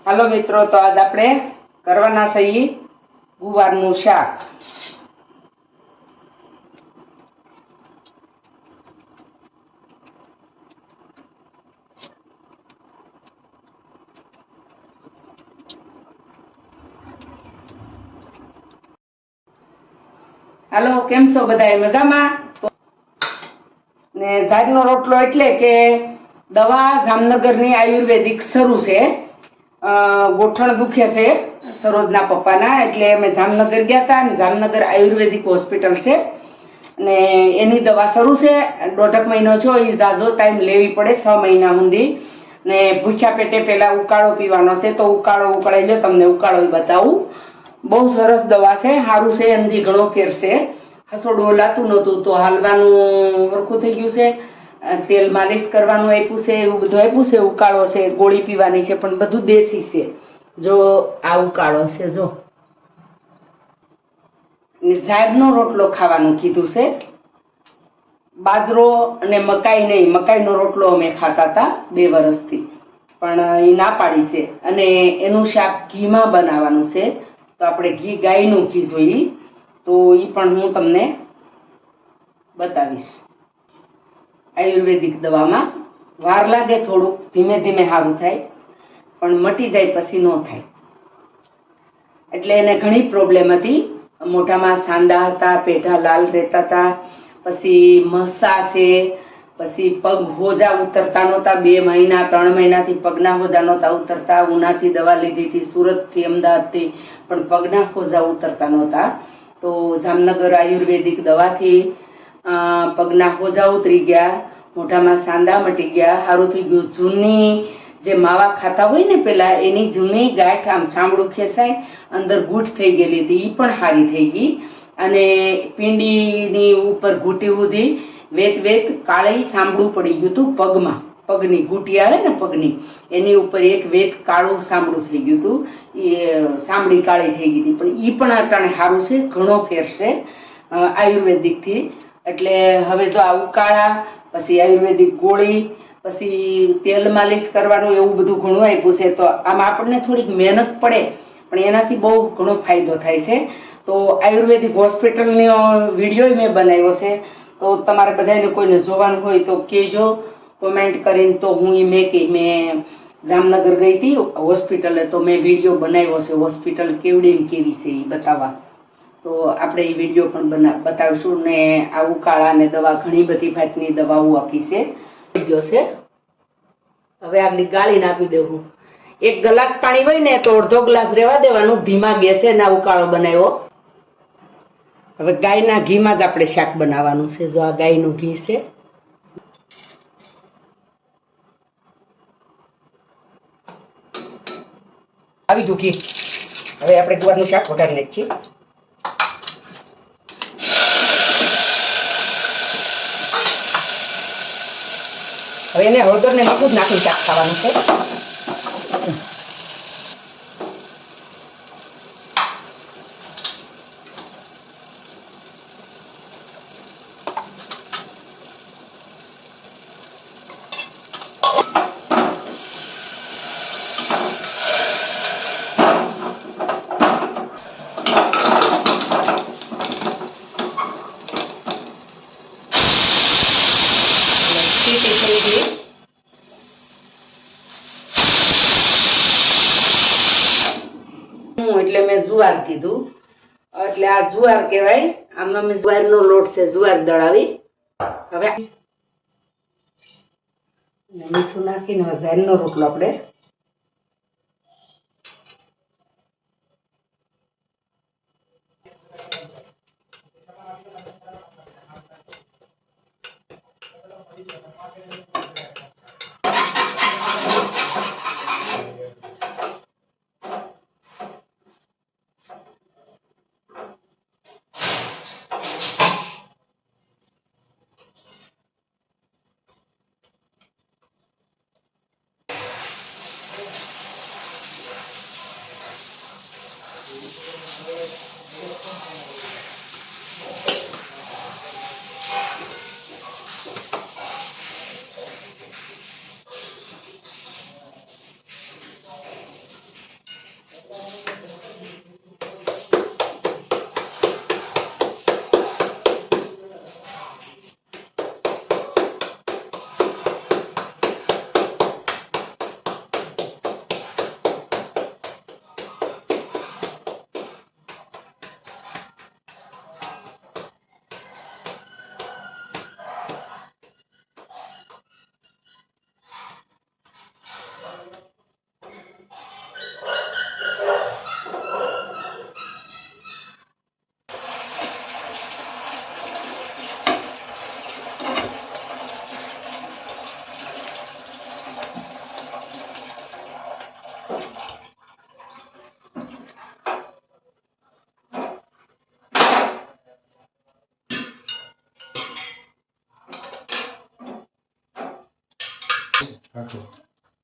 હાલો મિત્રો, તો આજ આપણે કરવાના છે ગુવારનું શાક. હાલો, કેમ છો બધા? મજામાં? ને ઝાડનો રોટલો એટલે કે દવા જામનગરની આયુર્વેદિક શરૂ છે. ગોઠણ દુખે છે સરોજના પપ્પાના, એટલે અમે જામનગર ગયા હતા. અને જામનગર આયુર્વેદિક હોસ્પિટલ છે ને એની દવા શરૂ છે. 1.5 મહિનો છો, એ ઝાઝો ટાઈમ લેવી પડે, 6 મહિના સુધી. ને ભૂખ્યા પેટે પહેલા ઉકાળો પીવાનો છે, તો ઉકાળો ઉકળાઈ લો, તમને ઉકાળો બતાવું. બહુ સરસ દવા છે, સારું છે, એનાથી ઘણો ફેર છે. હસોડું ઓલાતું નહોતું તો હાલવાનું સરખું થઈ ગયું છે. તેલ માલિશ કરવાનું આપ્યું છે, એવું બધું આપ્યું છે. ઉકાળો છે, ગોળી પીવાની છે, પણ બધું દેશી છે. જો આ ઉકાળો છે, જો ઝાડનો રોટલો ખાવાનું કીધું છે. બાજરો અને મકાઈ નહીં, મકાઈનો રોટલો અમે ખાતા હતા 2 વર્ષથી, પણ એ ના પાડી છે. અને એનું શાક ઘીમાં બનાવવાનું છે, તો આપણે ઘી, ગાયનું ઘી જોઈએ, તો એ પણ હું તમને બતાવીશ. આયુર્વેદિક દવામાં વાર લાગે, થોડુંક ધીમે ધીમે સારું થાય, પણ મટી જાય પછી ન થાય. એટલે એને ઘણી પ્રોબ્લેમ હતી. મોઢામાં સાંદા હતા, પેઢા લાલ રહેતા હતા, પછી મસા છે, પછી પગ હોજા ઉતરતા નહોતા. 2 મહિના 3 મહિનાથી પગના હોજા નહોતા ઉતરતા. ઉનાથી દવા લીધી હતી, સુરતથી, અમદાવાદથી, પણ પગના હોજા ઉતરતા નહોતા. તો જામનગર આયુર્વેદિક દવાથી પગના હોજા ઉતરી ગયા, મોઢામાં સાંદા મટી ગયા, સારું થઈ ગયું. જૂની જે માવા ખાતા હોય ને પેલા, એની જૂની ગાંઠ, આમ ચામડું ખેંચાય, અંદર ગૂંઠ થઈ ગયેલી હતી, એ પણ સારી થઈ ગઈ. અને પિંડીની ઉપર ઘૂંટી ઉધી વેત વેત કાળી સાંભળું પડી ગયું હતું પગમાં. પગની ઘૂંટી આવે ને પગની, એની ઉપર એક વેત કાળું સાંભળું થઈ ગયું હતું. એ સાંભળી કાળી થઈ ગઈ હતી, પણ એ પણ અટાણે સારું છે, ઘણો ફેર છે આયુર્વેદિકથી. એટલે હવે જો આ ઉકાળા, પછી આયુર્વેદિક ગોળી, પછી તેલ માલિશ કરવાનું, એવું બધું ઘણું આપ્યું છે. તો આમાં આપણને થોડીક મહેનત પડે, પણ એનાથી બહુ ઘણો ફાયદો થાય છે. તો આયુર્વેદિક હોસ્પિટલનો વિડીયો મેં બનાવ્યો છે, તો તમારે બધાને કોઈને જોવાનું હોય તો કહેજો કોમેન્ટ કરીને. તો હું મેં જામનગર ગઈ હતી હોસ્પિટલે, તો મેં વિડીયો બનાવ્યો છે, હોસ્પિટલ કેવડી ને કેવી છે એ બતાવવા. તો આપણે એ વિડીયો પણ બતાવીશું. ને આ ઉકાળા ને દવા, ઘણી બધી જાતની દવાઓ આપી છે. ગયો છે, હવે આગળ ગાળીને આપી દેવું. 1 ગ્લાસ પાણી હોય ને તો 1/2 ગ્લાસ રેવા દેવાનું, ધીમા ગેસે. ના ઉકાળો બનાવ્યો. હવે ગાયના ઘીમાં જ આપણે શાક બનાવવાનું છે. જો આ ગાયનું ઘી છે. આવી ગયું ઘી. હવે આપણે ગુવારનું શાક વઘારી નાખીએ. હવે એને હળદર ને મરચું જ નાખીને શાક ખાવાનું છે. એટલે મેં જુવાર કીધું, એટલે આ જુવાર કહેવાય. આમાં મેં જુવારનો લોટ છે, જુવાર દળાવી. હવે મીઠું નાખીને ઝારનો રોટલો આપણે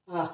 હા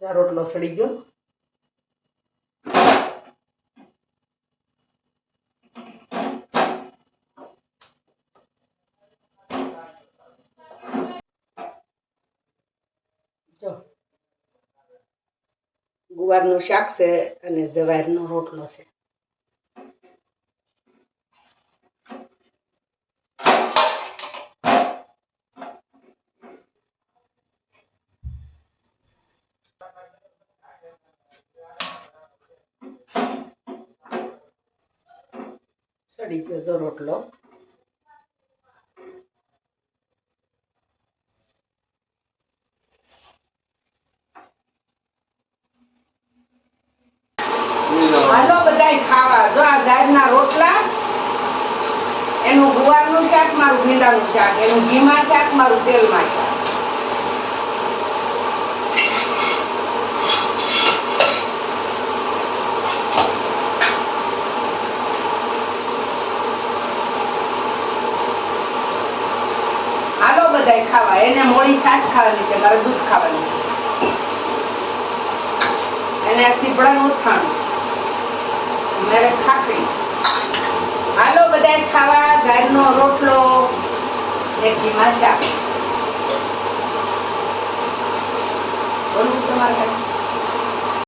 રોટલો સડી ગયો. જો ગુવારનું શાક છે અને જવારનો રોટલો છે. સડી ગયો જો રોટલો. હાલો બધાય ખાવા. જો આ જારના રોટલા, એનું ગુવારનું શાક, મારું ભીંડાનું શાક, એનું ઘીમાં શાક, મારું તેલમાં શાક. હાલો બધાય ખાવા. એને મોળી છાશ ખાવાની છે, મારે દૂધ ખાવાનું છે. એને સીપડાનું ઉથાણું, મારે ખાખરી. હાલો બધાય ખાવા. જારનો રોટલો ને ઘીમાં શાક. બોલું તમારે